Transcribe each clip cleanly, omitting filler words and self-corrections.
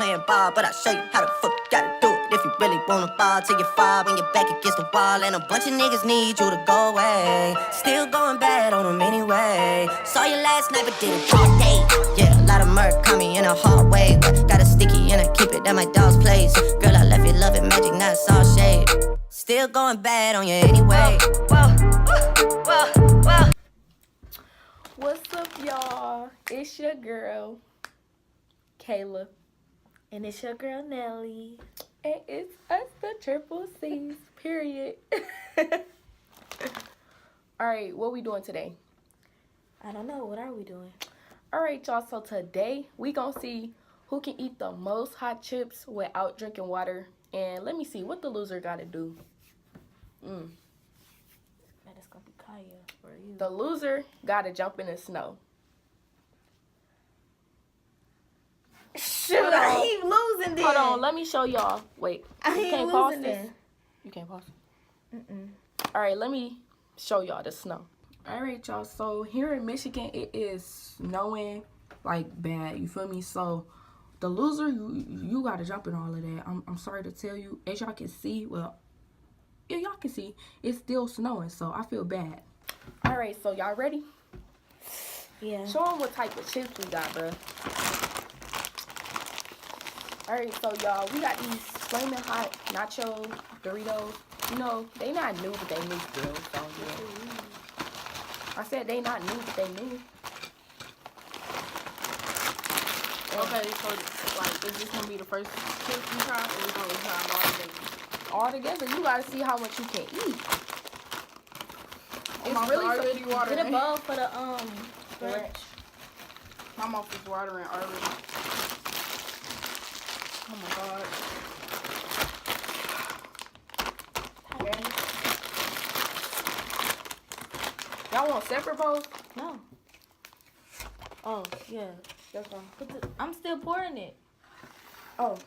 playing ball, but I'll show you how the fuck you gotta do it. If you really wanna ball till you fall when you're back against the wall, and a bunch of niggas need you to go away. Still going bad on them anyway. Saw you last night, but did it all day. Yeah, a lot of murk caught me in a hard way. Got a sticky and I keep it at my dog's place. Girl, I left you loving magic, not all shade. Still going bad on you anyway. What's up, y'all? It's your girl, Kayla. And it's your girl, Nelly. And it's us, the Triple C's, period. Alright, what we doing today? I don't know. What are we doing? Alright, y'all. So today, we gonna see who can eat the most hot chips without drinking water. And let me see what the loser gotta do. That's gonna be Kaya for you. The loser gotta jump in the snow. Shoot, I ain't losing this. Hold on, let me show y'all. Wait, I you ain't can't pause losing this? this. You can't pause it? Alright, let me show y'all the snow. Alright, y'all, so here in Michigan, it is snowing like bad, you feel me? So the loser, you gotta jump in all of that. I'm sorry to tell you, as y'all can see, well, yeah, y'all can see, it's still snowing, so I feel bad. Alright, so y'all ready? Yeah. Show them what type of chips we got, bruh. Alright, so y'all, we got these flaming hot nacho Doritos. You know, they not new, but they new still, so yeah. I said they not new, but they new. Okay, so like, is this gonna be the first chip you try, or we gonna try them all together? All together, you gotta see how much you can eat. My mouth already Get watering. a bowl for the Ranch. My mouth is watering already. Oh my god. Y'all want separate bowls? No. Oh, yeah. That's fine. I'm still pouring it. Oh,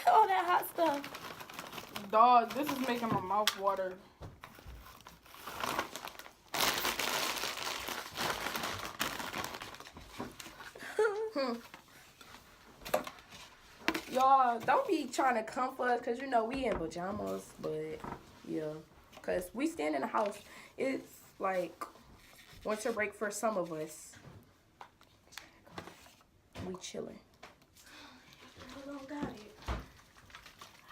All that hot stuff. Dog, this is making my mouth water. y'all, don't be trying to come for us, because you know we in pajamas, but yeah, because we stand in the house. It's like winter break for some of us. We chilling. I don't got it.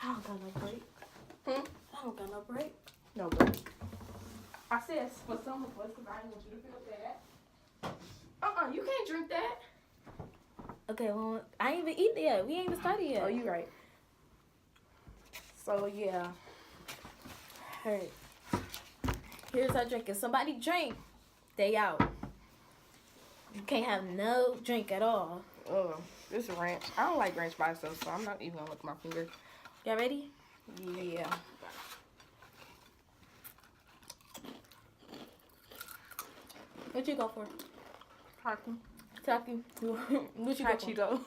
I don't got no break. I don't got no break. No break. I said for some of us, because I didn't want you to feel bad. You can't drink that. Okay, well, I ain't even eat it yet. We ain't even started yet. Oh, you right. So, yeah. Hurt. Here's our drink. If somebody drink, they out. You can't have no drink at all. This is ranch. I don't like ranch by itself, so I'm not even gonna lick my finger. Y'all ready? Yeah. What you go for? Taco. Taki. What you go Hot for? Cheeto.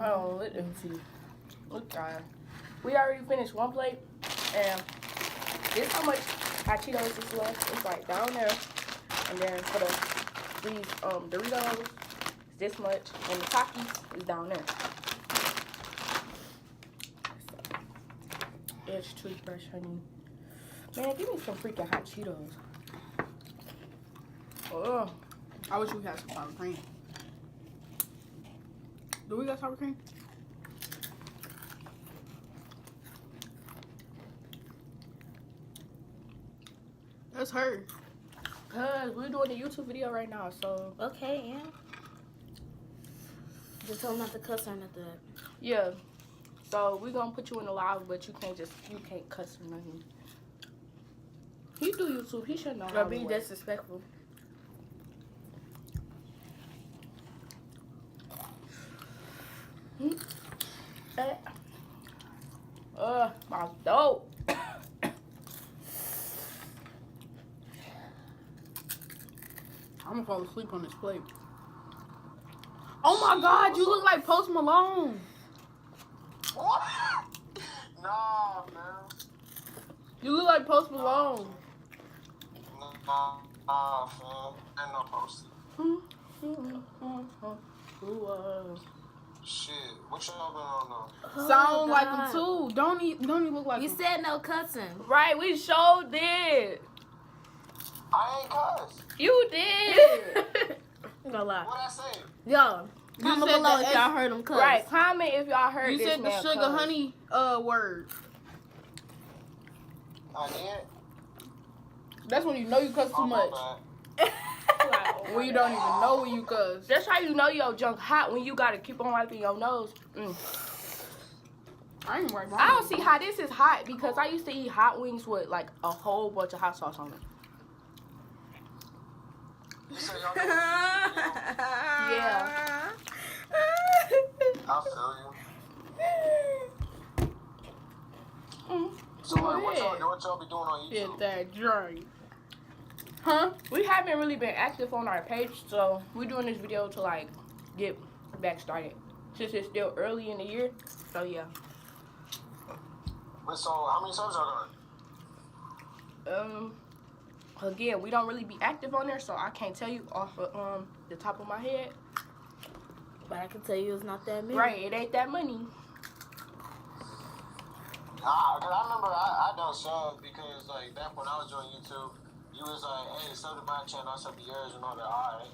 Oh, let me see. Look, we already finished one plate, and this how much hot Cheetos is left. It's like down there, and then for these Doritos, it's this much, and the Takis is down there. So, edge toothbrush, honey. Man, give me some freaking hot Cheetos. Oh, I wish we had some sour cream. Do we got sour cream? That's her. cause we're doing a YouTube video right now, so Okay, yeah. Just tell them not to cuss or nothing. yeah. So we're gonna put you in the live, but you can't cuss or nothing. He do YouTube. He should know how Or to be work. disrespectful. My dope. I'm gonna fall asleep on this plate. Oh my God, you look like Post Malone. What? Nah, man. You look like Post Malone. Nah, fam. Ain't no posted. Shit, what y'all been on though? Sound like God. him too. Don't he look like You him? said no cussing. Right, we showed did. I ain't cuss. You did. I'm gonna lie. What I say? Y'all, comment said below the if y'all heard him cuss. Right, comment if y'all heard You this said the man sugar cuss. honey word. I did. That's when you know you cuss too Oh, my much. bad. When you don't even know when you cuss. That's how you know your junk hot, when you gotta keep on wiping your nose. I ain't right. I don't see how this is hot because I used to eat hot wings with like a whole bunch of hot sauce on it. You said y'all doing Yeah. I feel you. So like, what y'all be doing on Get YouTube? that drink. Huh? We haven't really been active on our page, so we're doing this video to like get back started since it's still early in the year. So yeah. But so, how many subs y'all got? Again, we don't really be active on there, so I can't tell you off of the top of my head. But I can tell you it's not that many. Right, it ain't that money. Cause I remember I done subs because like back when I was doing YouTube, you was like, hey, sub to my channel, I sub to yours and all that. Alright.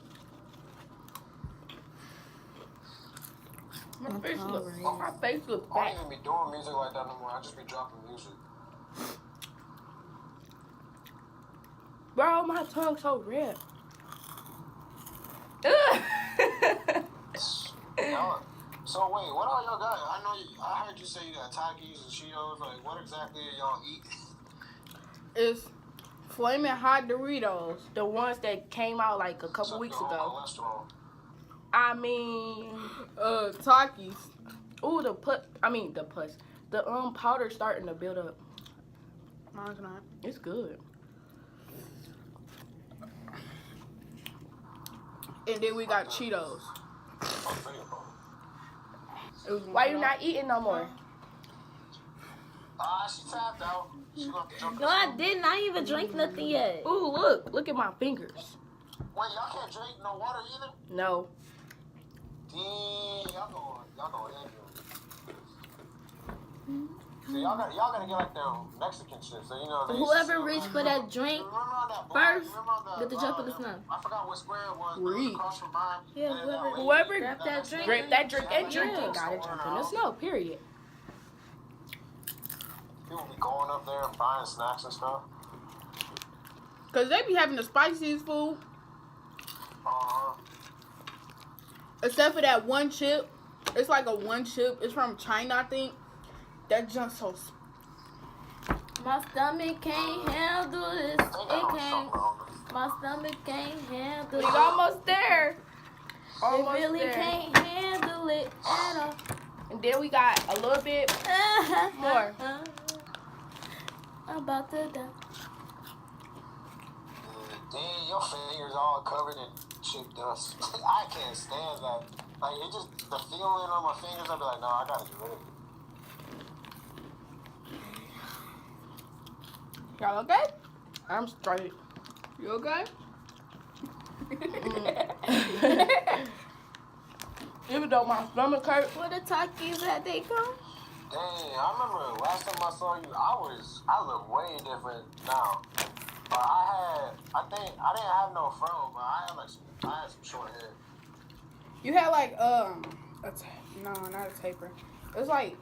My face look, alright. my face look I fat. don't even be doing music like that no more. I just be dropping music. Bro, my tongue's so red. Y'all, so wait, what all y'all got? I know I heard you say you got Takis and Cheetos. Like, what exactly are y'all eat? It's flaming hot Doritos. The ones that came out like a couple weeks ago. Cholesterol. I mean, Takis. ooh, the pus. The powder starting to build up. No, it's not. It's good. And then we got Cheetos. Why you not eating no more? She tapped out. She gonna have to jump No, I didn't. I ain't even drank nothing yet. Ooh, look at my fingers. Wait, y'all can't drink no water either? No. Dang, y'all going in So y'all gotta get like them Mexican shit. So you know. Whoever reached for that drink first, get the jump in the snow. I forgot what square it was. Reach. Across from mine. Yeah, And that lady- Whoever Grab that drink. grab that drink and drink Yeah. it, gotta jump in the snow. Period. People be going up there and buying snacks and stuff. Cause they be having the spiciest food. Except for that one chip. It's like a one chip. It's from China, I think. That junk's so My stomach can't handle this. They It got on can't. something on My stomach can't handle We it. almost there. It Almost really there. can't handle it at all. And then we got a little bit more. I'm about to die. Damn, your fingers all covered in chip dust. I can't stand that. Like, it just, the feeling on my fingers, I'd be like, no, I gotta get rid of it. Y'all okay? I'm straight. You okay? Even though my stomach hurt. Where the Takis at? They come? Dang, I remember last time I saw you, I look way different now. But I didn't have no fro, but I had some short hair. You had like no, not a taper. It's like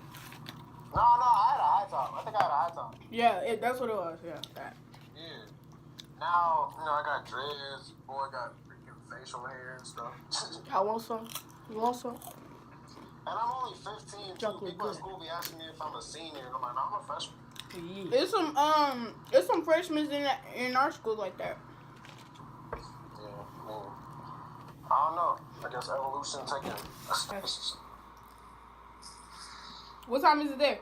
No, I had a high top. I think I had a high top. yeah, that's what it was. Yeah, that. Yeah. Now, I got dreads, boy got freaking facial hair and stuff. I want some. You want some? And I'm only 15. Too. Chocolate People at good. school be asking me if I'm a senior, and I'm like, no, I'm a freshman. It's some freshmen in our school like that. Yeah, I mean, I don't know. I guess evolution taking a step. What time is it there?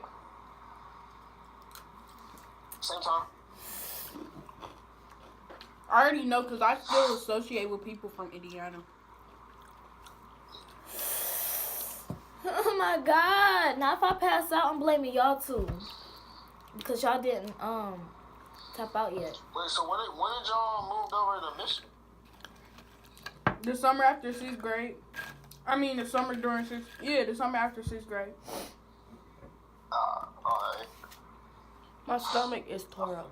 Same time. I already know because I still associate with people from Indiana. Oh my God! Now if I pass out, I'm blaming y'all too, because y'all didn't tap out yet. Wait, so when did y'all moved over to Michigan? The summer after 6th grade. I mean, the summer during 6th. Yeah, the summer after 6th grade. Alright. My stomach is tore up.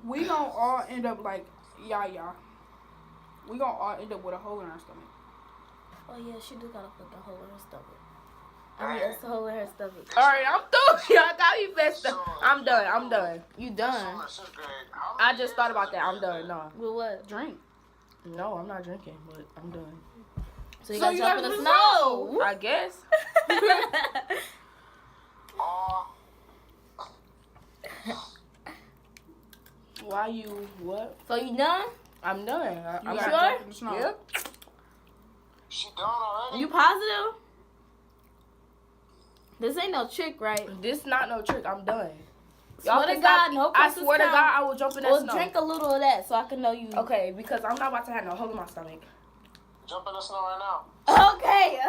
We gonna all end up like Yaya. We gonna all end up with a hole in our stomach. Oh yeah, she do got a fucking hole in her stomach. I mean, it's a hole in her stomach. All right, I'm through. Y'all got me messed up. I'm done. You done? Summer, 6th grade. How I many just thought years about has that. it I'm been? done. No. With what? Drink. No, I'm not drinking, but I'm done. So you So gotta you jump gotta in the do snow. I guess. Why you what? So you done? I'm done. You I'm gotta sure? jump in the snow. Yep. She done already? You positive? This ain't no trick, right? This not no trick. I'm done. Swear to can God, stop- no I curses swear to count. God, I will jump in that Well, snow. drink a little of that so I can know you. Okay, because I'm not about to have no hole in my stomach. Jump in the snow right now. Okay.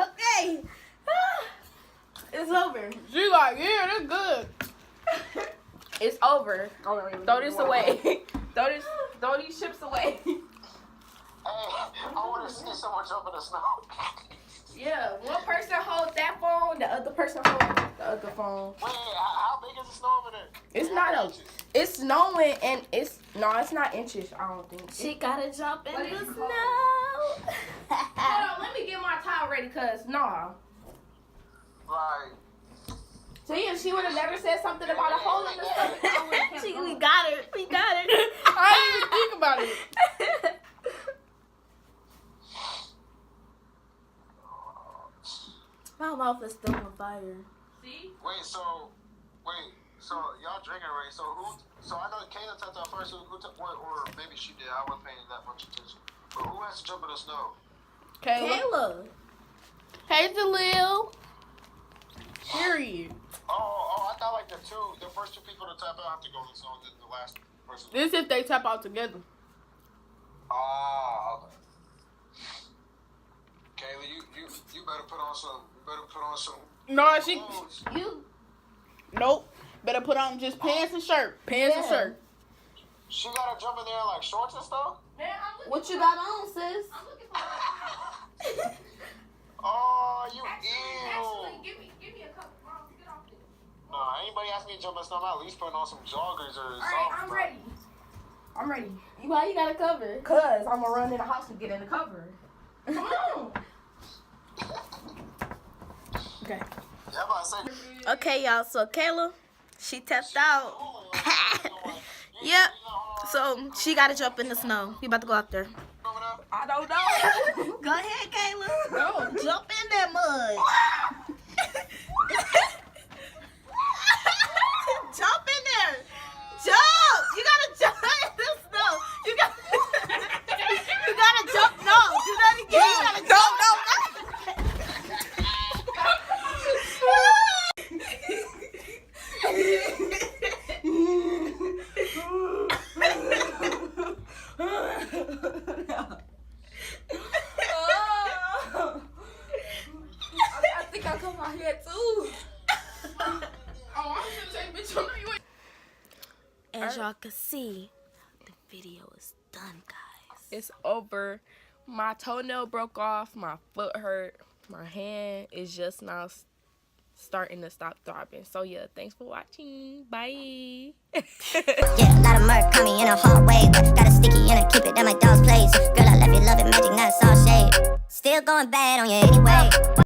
It's over. She like, yeah, that's good. It's over. Throw this away. Throw these chips away. Hey, I want to see someone jump in the snow. Yeah, one person holds that phone, the other person holds the other phone. Wait, how big is the snow over there? It's Yeah, not how a. inches? It's snowing and it's not inches. I don't think. She gotta jump in What the is it snow. Hold on, let me get my towel ready, cause nah. Like, See, if she would have never said something about a hole in the stomach, I would have kept We going. got her. We got her. I didn't even think about it. My mouth is still on fire. See? so y'all drinking already? So I know Kayla tapped out first. Who took what? Or maybe she did. I wasn't paying that much attention. But who has to jump in the snow? Kayla. Hey, Jaleel. Period. Oh, I thought like the first two people to tap out have to go in the snow, and then the last person. This if they tap out together. Ah, okay. Kayla, you better put on some. You better put on some. No, she. clothes. You. Nope. Better put on just pants and shirt. Pants and Yeah. shirt. She gotta jump in there in like shorts and stuff. Man, I'm looking What you got on, sis? I'm looking for Oh, you Actually, ew. give me a couple. Get off there. Nah, anybody ask me to jump in snow, I'm at least putting on some joggers or All something. right, I'm ready. I'm ready. Why you gotta cover? Cause I'm gonna run in the house and get in the cover. Come on. Okay. Yeah, I'm about to say. Okay, y'all. So Kayla, she tapped out. Yep. So she gotta jump in the snow. We about to go out there. I don't know. Go ahead, Kayla. No. Jump in that mud. Jump in there. Jump. You gotta jump in the snow. You gotta jump. No. Do that again. You gotta jump. I think I cut my hair too. As y'all can see, the video is done, guys. It's over. My toenail broke off. My foot hurt. My hand is just now starting to stop throbbing. So yeah, thanks for watching. Bye. Yeah, a lot of murk caught me in a hard way, but got a sticky and I keep it at my dog's place. Girl, I left you loving magic, not all shade. Still going bad on you anyway.